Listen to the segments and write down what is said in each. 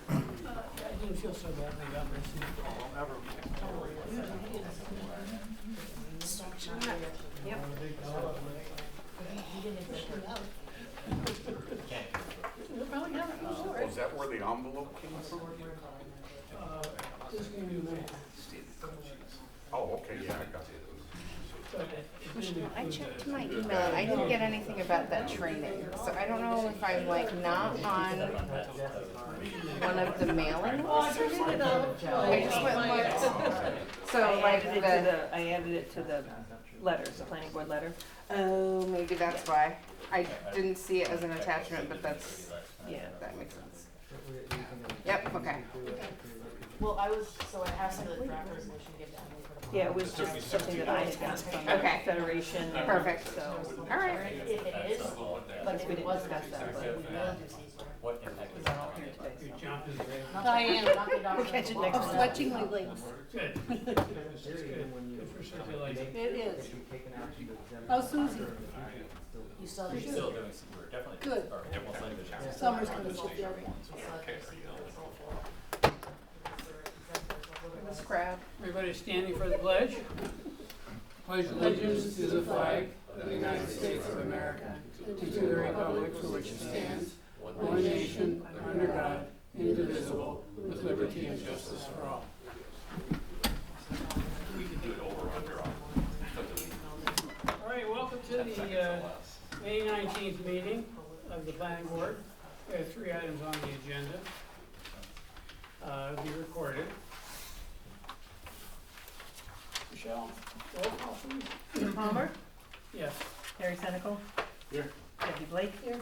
I didn't feel so bad when I got this. Yep. Oh, is that where the envelope came from? This came in May. Oh, okay, yeah, I got it. I checked my email and I didn't get anything about that training, so I don't know if I'm like not on one of the mailing lists or something. I just went and looked. So like I added it to the letters, the planning board letter. oh, maybe that's why. I didn't see it as an attachment, but that's, Yeah. that makes sense. Yep, okay. Well, so I have some of the draft resolution get down for the. Yeah, it was just something that I had done from the Okay. Federation. Perfect. So, All right. If it is, but if we it didn't wasn't, discuss that, we but will do Caesar. What impact we're is not that all on here it? today, so. Jump is great. We'll catch it next time. time. Fletchingly linked. Good. It's good. Good for circulation. It is. Oh, Susie, You still We're do. still doing some, we're definitely. Good. Or almost like the. Summer's gonna sit there. This crowd. Everybody standing for the pledge. Pledge allegiance to the flag of the United States of America and to the republic for which it stands, one nation, under God, indivisible, with liberty and justice for all. We can do it over or under on. All right, welcome to the May 19th meeting of the planning board. We have 3 items on the agenda. It'll be recorded. Michelle, roll call please. Peter Palmer, Yes. Harry Senecal. Here. Debbie Blake. Here.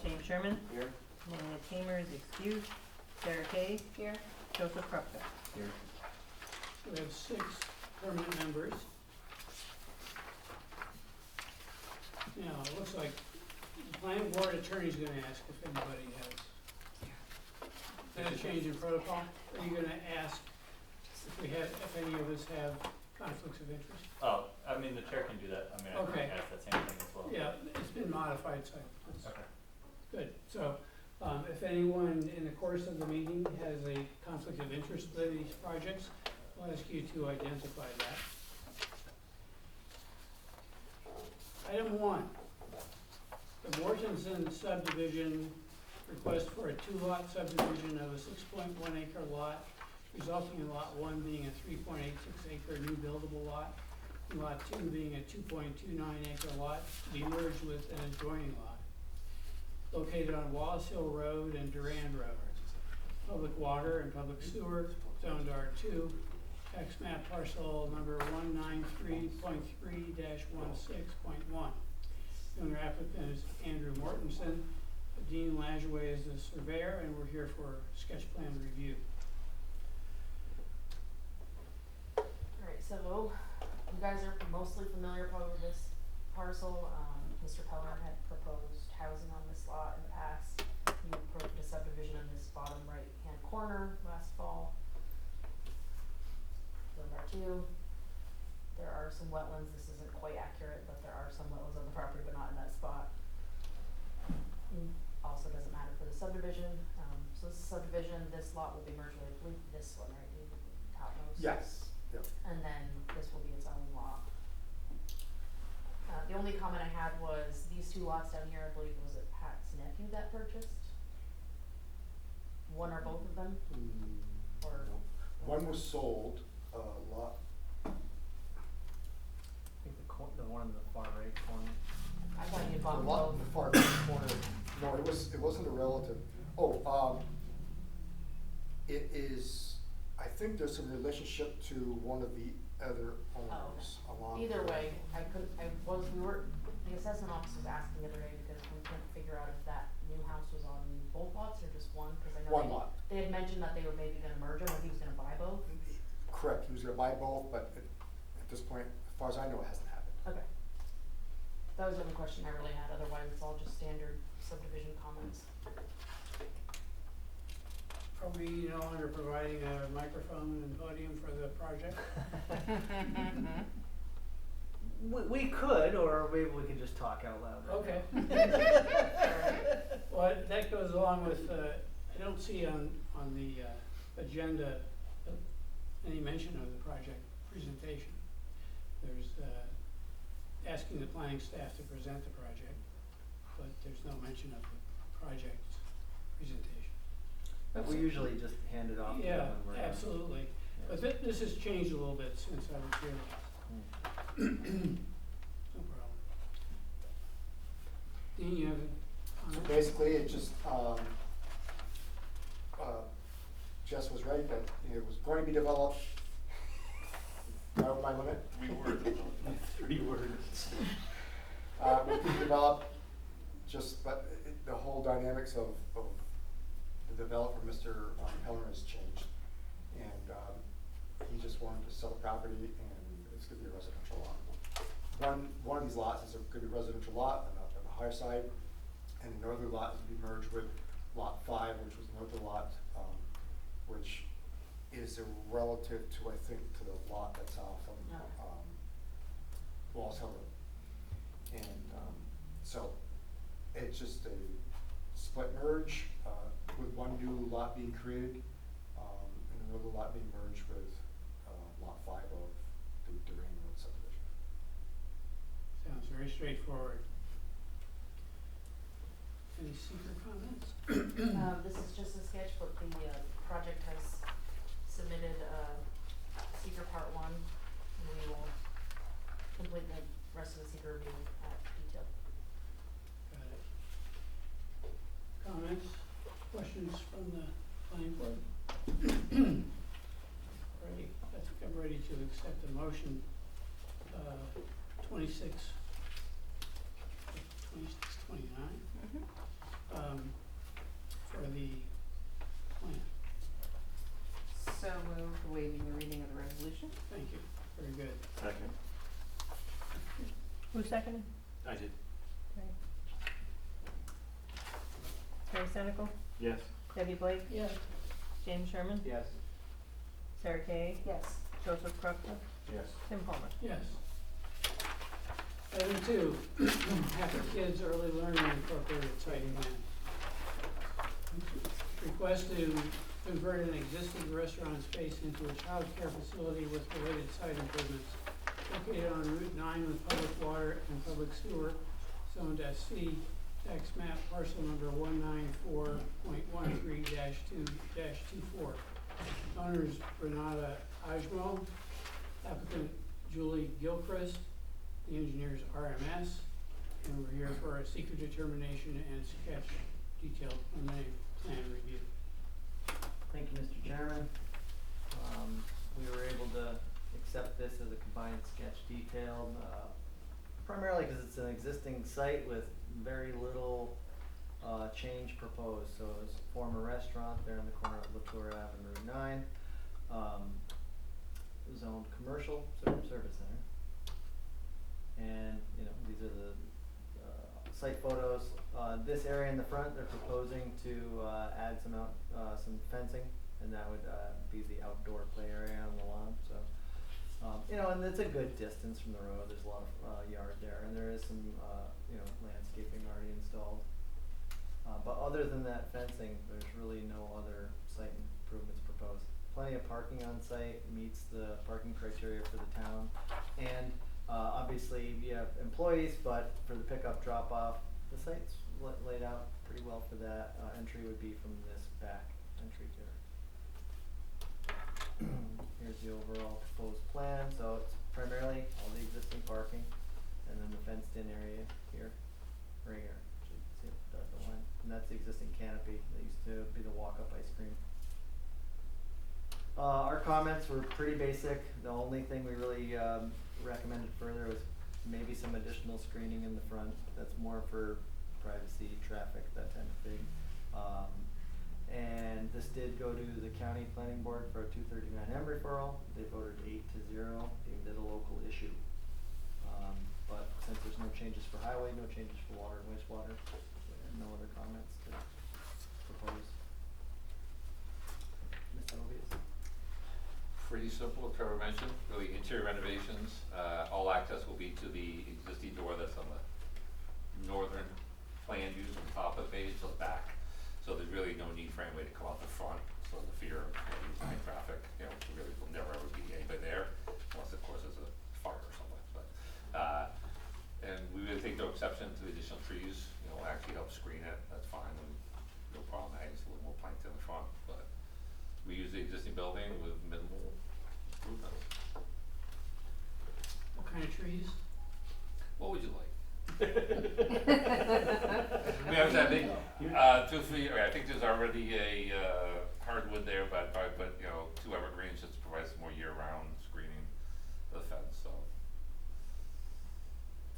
James Sherman. Here. Maria Tamer is excused. Sarah Kay. Here. Joseph Krupka. Here. We have 6 permanent members. Now, it looks like the planning board attorney's gonna ask if anybody has been a change in protocol. Are you gonna ask if any of us have conflicts of interest? Oh, I mean, the chair can do that. I mean, I Okay. can ask that same thing as well. Yeah, it's been modified, so that's Okay. good. So, if anyone in the course of the meeting has a conflict of interest with these projects, I'll ask you to identify that. Item 1, the Mortensen subdivision request for a 2-lot subdivision of a 6.1 acre lot, resulting in lot 1 being a 3.86 acre new buildable lot, and lot 2 being a 2.29 acre lot to be merged with an adjoining lot, located on Wallace Hill Road and Durand Road. Public water and public sewer, zoned R2, tax map parcel number 193.3-16.1. The owner applicant is Andrew Mortensen. Dean Lajoie is the surveyor, and we're here for sketch plan review. Alright, so you guys are mostly familiar probably with this parcel. Mr. Peller had proposed housing on this lot in the past. He approved a subdivision in this bottom right-hand corner last fall. Zone R2. There are some wetlands. This isn't quite accurate, but there are some wetlands on the property, but not in that spot. Also doesn't matter for the subdivision. So this is subdivision. This lot will be merged with, I believe, this one, right? The topmost. Yes. Yep. And then this will be its own lot. The only comment I had was these 2 lots down here, I believe, was it Pat's nephew that purchased? One or both of them? Or One was sold, lot, I think the one in the far right corner. I thought you the bought lot in both. the far right corner, no, it wasn't a relative. Oh, it is, I think there's some relationship to one of the other owners along. Either way, the assessment office was asking the other day because we couldn't figure out if that new house was on both lots or just one, because I know One lot. they had mentioned that they were maybe gonna merge them, or he was gonna buy both. Correct, he was gonna buy both, but at this point, as far as I know, it hasn't happened. Okay. That was the only question I really had, otherwise it's all just standard subdivision comments. Are we no longer providing a microphone and podium for the project? We could, or maybe we could just talk out loud. Okay. Well, that goes along with, I don't see on the agenda any mention of the project presentation. There's asking the planning staff to present the project, but there's no mention of the project presentation. But we usually just hand it off to them Yeah, when we're done. absolutely. Yeah. But this has changed a little bit since I was here last. No problem. Dean, you have a So comment? basically, it just, Jess was right, that it was going to be developed. Right over my limit? 3 words. 3 words. Would be developed, just, but the whole dynamics of the developer, Mr. Heller, has changed. And, he just wanted to sell the property, and it's gonna be a residential lot. One of these lots is gonna be a residential lot on the higher side, and the northern lot is to be merged with lot 5, which was the northern lot, which is a relative to, I think, to the lot that's off of, Walls Hill Road. And, so, it's just a split merge, with one new lot being created, and another lot being merged with, lot 5 of the Durane Road subdivision. Sounds very straightforward. Any seeker comments? This is just a sketch, but the project has submitted seeker part 1, and we will complete the rest of the seeker review at detail. Got it. Comments, questions from the planning board? Ready, I think I'm ready to accept the motion, 29, for the plan. So moved, waiving the reading of the resolution. Thank you, very good. Second. Who seconded? I did. Okay. Terry Senical, Yes. Debbie Blake, Yes. James Sherman, Yes. Sarah Kay, Yes. Joseph Krupka, Yes. Tim Palmer. Yes. Item 2, Happy Kids Early Learning Incorporated Site Plan. Request to convert an existing restaurant space into a child care facility with related site improvements located on Route 9 with public water and public sewer, zoned SC, tax map parcel number 194.13-2-24. Owners Renata Ajmo, applicant Julie Gilchrist, the engineers RMS, and we're here for a seeker determination and sketch detailed preliminary plan review. Thank you, Mr. Chairman. We were able to accept this as a combined sketch detailed, primarily because it's an existing site with very little change proposed. So it's a former restaurant there in the corner of Latour Ave and Route 9, zoned commercial service center. And, you know, these are the site photos. This area in the front, they're proposing to add some fencing, and that would be the outdoor play area on the lawn. So, you know, and it's a good distance from the road. There's a lot of yard there, and there is some, you know, landscaping already installed. But other than that fencing, there's really no other site improvements proposed. Plenty of parking on site, meets the parking criteria for the town, and obviously you have employees, but for the pickup drop off, the site's laid out pretty well for that. Entry would be from this back entry here. Here's the overall proposed plan. So it's primarily all the existing parking, and then the fenced in area here, right here. So you can see the dotted line, and that's the existing canopy that used to be the walk-up ice cream. Our comments were pretty basic. The only thing we really recommended further was maybe some additional screening in the front. That's more for privacy, traffic, that kind of thing. And this did go to the county planning board for a 239M referral. They voted 8-0, deemed it a local issue. But since there's no changes for highway, no changes for water and wastewater, and no other comments to propose. Mr. Ovius? Pretty simple, as Trevor mentioned, really interior renovations. All access will be to the existing door that's on the northern plan used on top of base to the back, so there's really no need for anybody to come out the front, so the fear of high traffic, you know, really will never ever be anybody there, unless of course there's a fire or something, but, and we really take no exception to the additional trees, you know, actually help screen it, that's fine, and no problem, adding a little more plankton in the front, but we use the existing building with minimal improvements. What kind of trees? What would you like? We have that big, 2 or 3, I think there's already a, hardwood there, but you know, 2 evergreens just to provide some more year-round screening of the fence, so.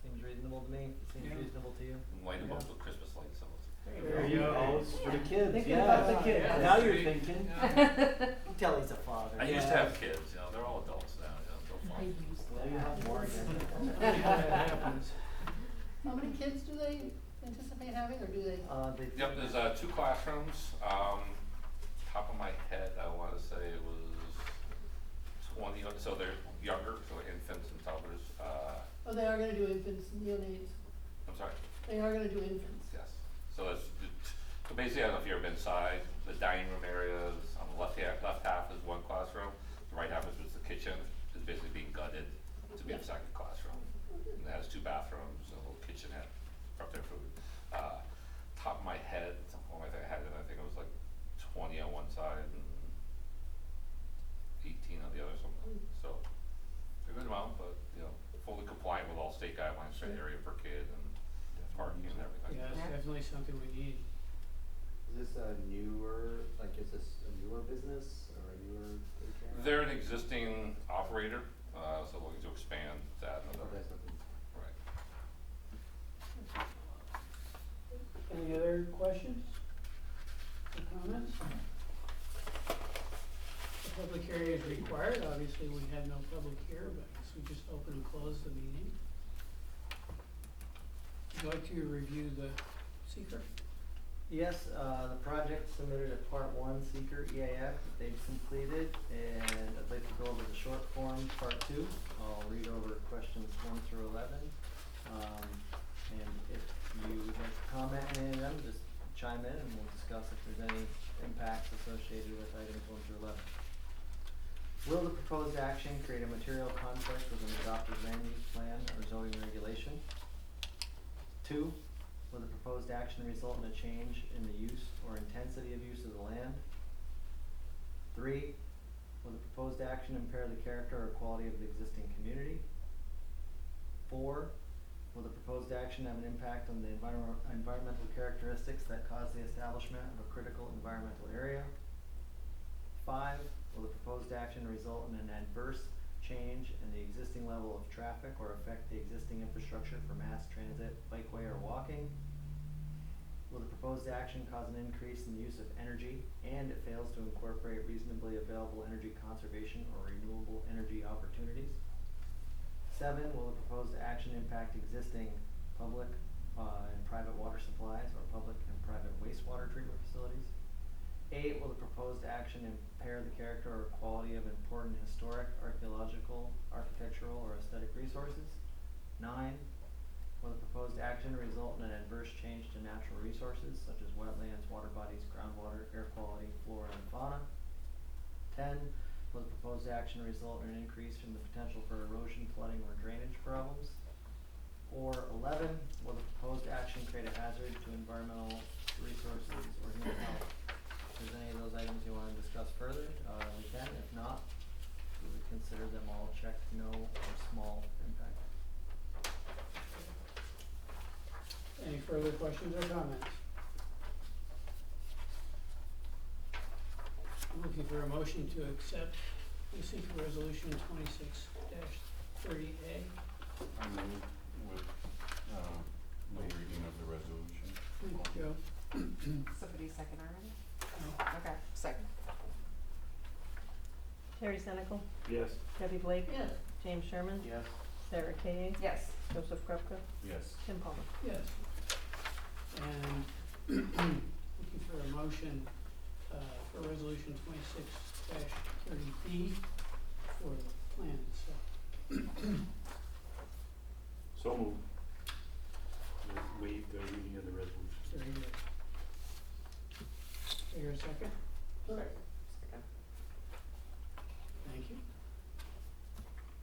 Seems reasonable to me, seems Yeah. reasonable to you. Light them up with Christmas lights, so it's. There you go. Oh, it's for the kids, Thinking yeah. about the kids. Yeah. Now you're thinking. You tell he's a father. I used to have kids, you know, they're all adults now, you know, they're fine. Well, you have more again. Funny how that happens. How many kids do they anticipate having, or do they? They. Yep, there's, 2 classrooms, top of my head, I wanna say it was 20, so they're younger, so infants and toddlers, Oh, they are gonna do infants, neonates. I'm sorry. They are gonna do infants. Yes, so it's, so basically, I don't know if you've ever been inside, the dining room areas, on the left half is 1 classroom, the right half is just the kitchen, is basically being gutted to be a second classroom. And it has 2 bathrooms, a little kitchenette, prep their food. Top of my head, I think it was like 20 on one side and 18 on the other, something, so, a good amount, but, you know, fully compliant with all state guidelines for area per kid and parking and everything. Yeah, it's Yeah. definitely something we need. Is this a newer, like, is this a newer business or a newer daycare? They're an existing operator, so looking to expand that another, Okay, something. right. Any other questions or comments? The public hearing is required, obviously we had no public here, but I guess we just open and close the meeting. Would you like to review the seeker? Yes, the project submitted a part 1 seeker EAF that they've completed, and I'd like to go over the short form, part 2. I'll read over questions 1 through 11. And if you would like to comment on any of them, just chime in and we'll discuss if there's any impacts associated with items 1 through 11. Will the proposed action create a material conflict with an adopted land use plan or zoning regulation? 2, will the proposed action result in a change in the use or intensity of use of the land? 3, will the proposed action impair the character or quality of the existing community? 4, will the proposed action have an impact on the environmental characteristics that cause the establishment of a critical environmental area? 5, will the proposed action result in an adverse change in the existing level of traffic or affect the existing infrastructure for mass transit, bikeway, or walking? Will the proposed action cause an increase in the use of energy and it fails to incorporate reasonably available energy conservation or renewable energy opportunities? 7, will the proposed action impact existing public and private water supplies or public and private wastewater treatment facilities? 8, will the proposed action impair the character or quality of important historic, archaeological, architectural, or aesthetic resources? 9, will the proposed action result in an adverse change to natural resources such as wetlands, water bodies, groundwater, air quality, flora, and fauna? 10, will the proposed action result in an increase in the potential for erosion, flooding, or drainage problems? Or 11, will the proposed action create a hazard to environmental resources or human health? If there's any of those items you want to discuss further, we can. If not, we would consider them all checked no or small impact. Any further questions or comments? I'm looking for a motion to accept the seeker resolution 26-30A. I move with, no reading of the resolution. Thank you, Joe. Somebody second already? No. Okay, second. Terry Senecal, Yes. Debbie Blake, Yes. James Sherman, Yes. Sarah Kay, Yes. Joseph Krupka, Yes. Tim Palmer. Yes. And looking for a motion for resolution 26-30B for the plan itself. So moved. Waive the reading of the resolution. Very good. Do I hear a second? Second. Thank you.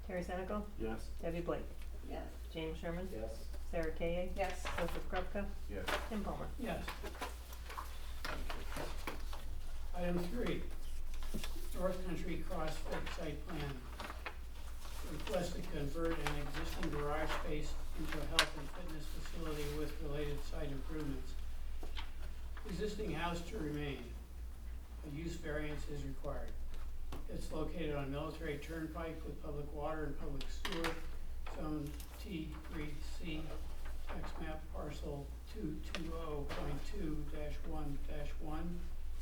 Terry Senecal, Yes. Debbie Blake, Yes. James Sherman, Yes. Sarah Kay, Yes. Joseph Krupka, Yes. Tim Palmer. Yes. Item 3, North Country CrossFit site plan. Request to convert an existing garage space into a health and fitness facility with related site improvements. Existing house to remain. A use variance is required. It's located on Military Turnpike with public water and public sewer, zone T3C, tax map parcel 220.2-1-1.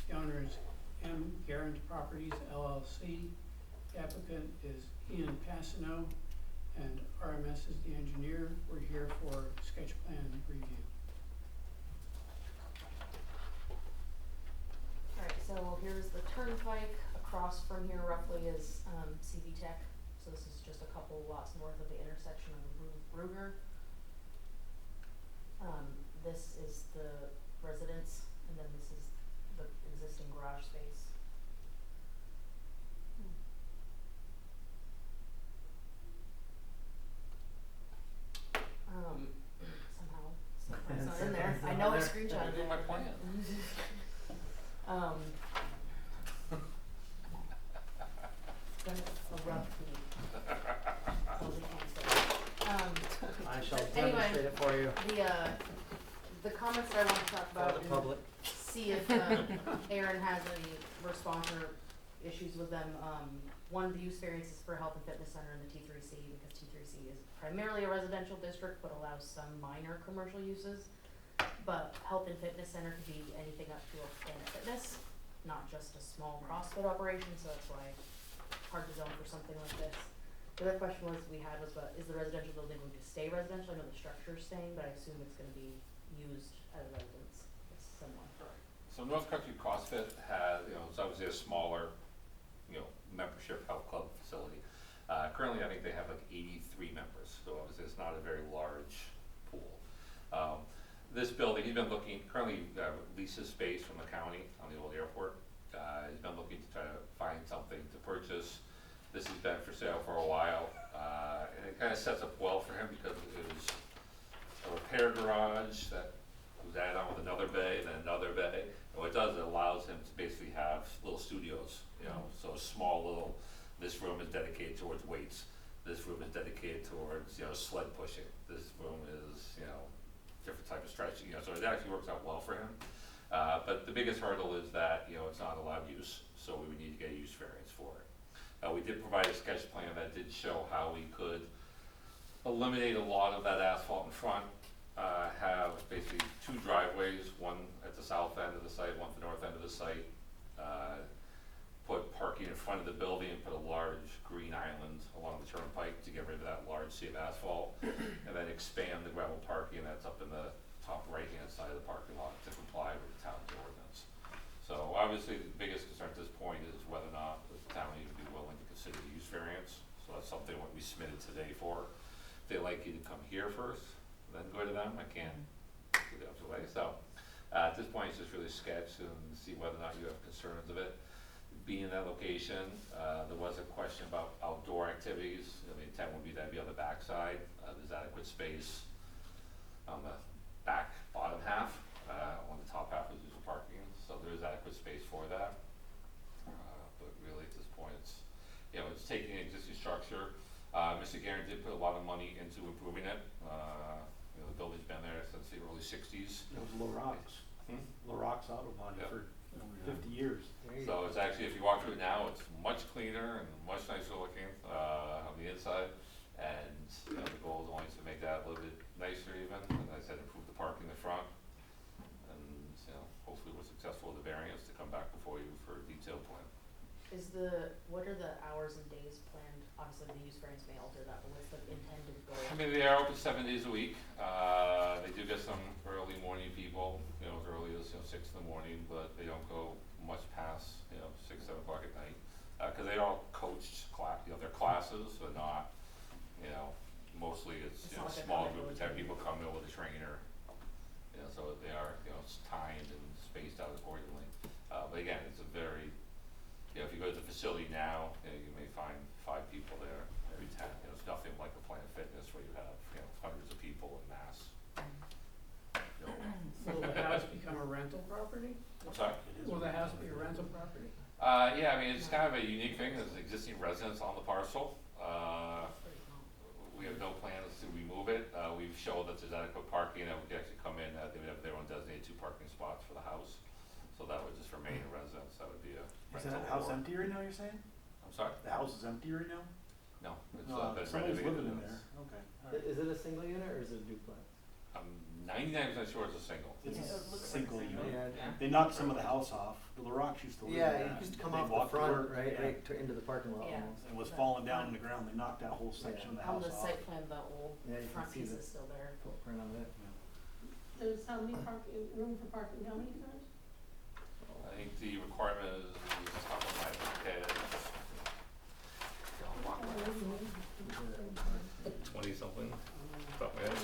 The owner is M. Garant Properties LLC. The applicant is Ian Passano, and RMS is the engineer. We're here for sketch plan review. Alright, so here's the turnpike, across from here roughly is, CV Tech, so this is just a couple lots north of the intersection of Ruger. This is the residence, and then this is the existing garage space. Somehow, it's not in there, I know I screenshotted Do it. my plan. It's been a rough week. Oh, we can't say it. I shall But anyway, demonstrate it for you, the comments that I want to talk for about the and public. see if Aaron has any response or issues with them. One, the use variance is for health and fitness center in the T3C, because T3C is primarily a residential district but allows some minor commercial uses. But health and fitness center could be anything up to a Planet Fitness, not just a small CrossFit operation, so that's why it's hard to zone for something like this. The other question we had was, is the residential building going to stay residential? I know the structure's staying, but I assume it's gonna be used as a residence. It's similar. So North Country CrossFit has, it's obviously a smaller, membership health club facility. Currently, I think they have like 83 members, so obviously it's not a very large pool. This building, he's been looking, currently leases space from the county on the old airport. He's been looking to try to find something to purchase. This has been for sale for a while, and it kind of sets up well for him because it was a repair garage that was added on with another bay, then another bay. And what it does, it allows him to basically have little studios, so small little, this room is dedicated towards weights. This room is dedicated towards, sled pushing. This room is, different type of stretching, so it actually works out well for him. But the biggest hurdle is that, it's not allowed use, so we would need to get a use variance for it. We did provide a sketch plan that did show how we could eliminate a lot of that asphalt in front, have basically 2 driveways, one at the south end of the site, one at the north end of the site, put parking in front of the building and put a large green island along the turnpike to get rid of that large sea of asphalt, and then expand the gravel parking that's up in the top right-hand side of the parking lot to comply with the town's ordinance. So obviously, the biggest concern at this point is whether or not the town would be willing to consider the use variance. So that's something what we submitted today for. If they'd like you to come here first, then go to them, I can't do the other way. So at this point, it's just really sketch and see whether or not you have concerns of it. Being in that location, there was a question about outdoor activities. The intent would be that be on the back side. There's adequate space on the back bottom half. On the top half is used for parking, so there is adequate space for that. But really at this point, it's taking an existing structure. Mr. Guerin did put a lot of money into improving it. The building's been there since the early 60s. It was Larox. Larox Auto Body Yep. for 50 years. So it's actually, if you walk through it now, it's much cleaner and much nicer looking on the inside. And the goal is only to make that a little bit nicer even. And I said, improve the parking in the front. And hopefully we're successful with the variance to come back before you for a detailed plan. What are the hours and days planned? Obviously, the use variance may alter that, but what's the intended goal? I mean, they are open 7 days a week. They do get some early morning people, as early as 6 in the morning, but they don't go much past 6, 7 o'clock at night because they are coached class. Their classes are not. Mostly it's not like a small common group of 10 people come in with a trainer. So they are timed and spaced out accordingly. rental property? I'm sorry? Will the house be a rental property? Yeah, I mean, it's kind of a unique thing, there's existing residents on the parcel. We have no plans to remove it, we've showed that there's adequate parking, that we could actually come in, they would have their own designated 2 parking spots for the house. So that would just remain a residence, that would be a Is rental. that house or- empty right now, you're saying? I'm sorry? The house is empty right now? No, it's No, been somebody's renovated. living in there, okay. all right. Is it a single unit or is it a duplex? I'm 99% sure it's a single. It's Yeah, a it looks like single a single. unit. Yeah. They knocked some of the house off, the LaRocques used to live in that. Yeah, you used to come They'd off walk the to front, work, right, yeah. right into the parking lot Yeah. almost. It was falling down on the ground, they knocked that whole section of the On house the off. site plan, the old Yeah, you can front see piece the is still there. footprint of it. There's how many room for parking, how many cars? I think the requirement is top of my head. 20 something, top of my head.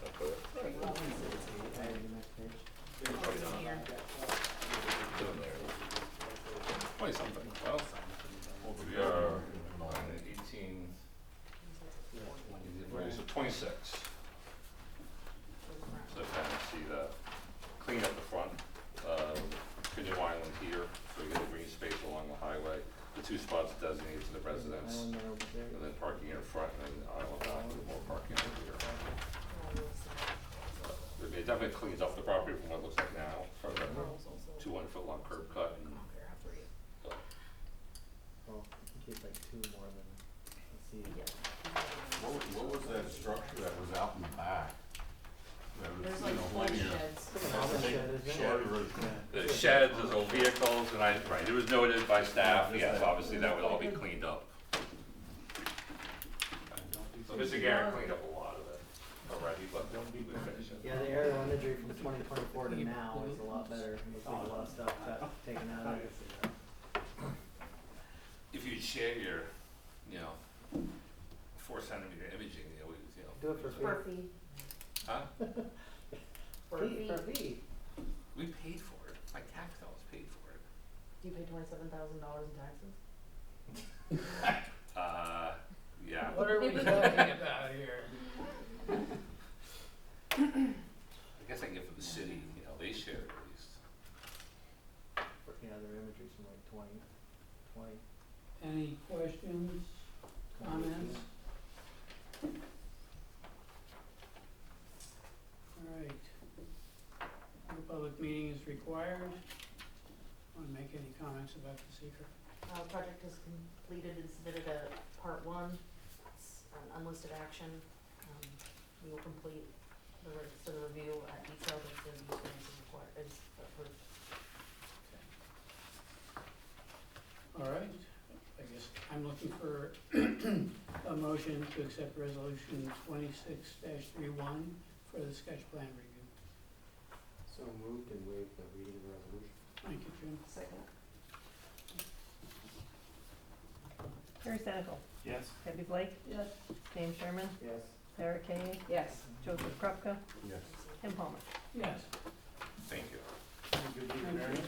I'll put it Right, the next page. probably not. Here. Put it there. 20 something, well, we are 18, so 26. So kind of see the, clean up the front, canoe island here, so you get a green space along the highway. The 2 spots designated to the residents, Island there over there. and then parking in front, and then island back with more parking over here. It definitely cleans up the property from what it looks like now, from the 200-foot long curb cut. And, so, Well, in case like 2 more than, let's see. What was that structure that was out in the back? That was, There's you like know, 4 linear sheds. Shed, is shed it? or? the sheds, there's old vehicles, and right, it was noted by staff, yes, obviously that would all be cleaned up. So Mr. Garrett cleaned up a lot of it already, but we would finish it. Yeah, the aerial imagery from 2024 to now is a lot better. It looks like a lot of stuff got taken out of it. If you'd share your, 4-centimeter imaging, Do it for free. Per fee. huh? Per fee. For fee. We paid for it, my tax dollars paid for it. Do you pay $27,000 in taxes? Yeah. What are we talking about here? I guess I can get from the city, they share it at least. Yeah, their imagery's from like 2020. Any questions, comments? All right. No public meeting is required. Want to make any comments about the seeker? Project is completed and submitted a part 1. It's an unlisted action. We will complete the rest of the review at detail if the use variance is required, is approved. All right. I guess I'm looking for a motion to accept resolution 26-31 for the sketch plan review. So moved and waive the reading of the resolution. Thank you, Jim. Second. Terry Stenical, Yes. Debbie Blake, Yes. James Sherman, Yes. Sarah Kane, Yes. Joseph Krupka, Yes. Tim Palmer. Yes. Thank you. You good getting the variant?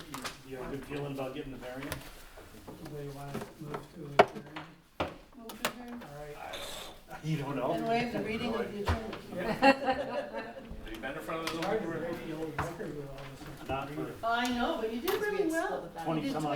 You have a good feeling about getting the variant? Anybody want to move to adjourn? Move to adjourn. All right. You don't know? And waive the reading of the agenda. Have you been in front of It's the hard to break the old record with all this. Not for I know, but you did Because we really had well. split it down. 20 You did some odd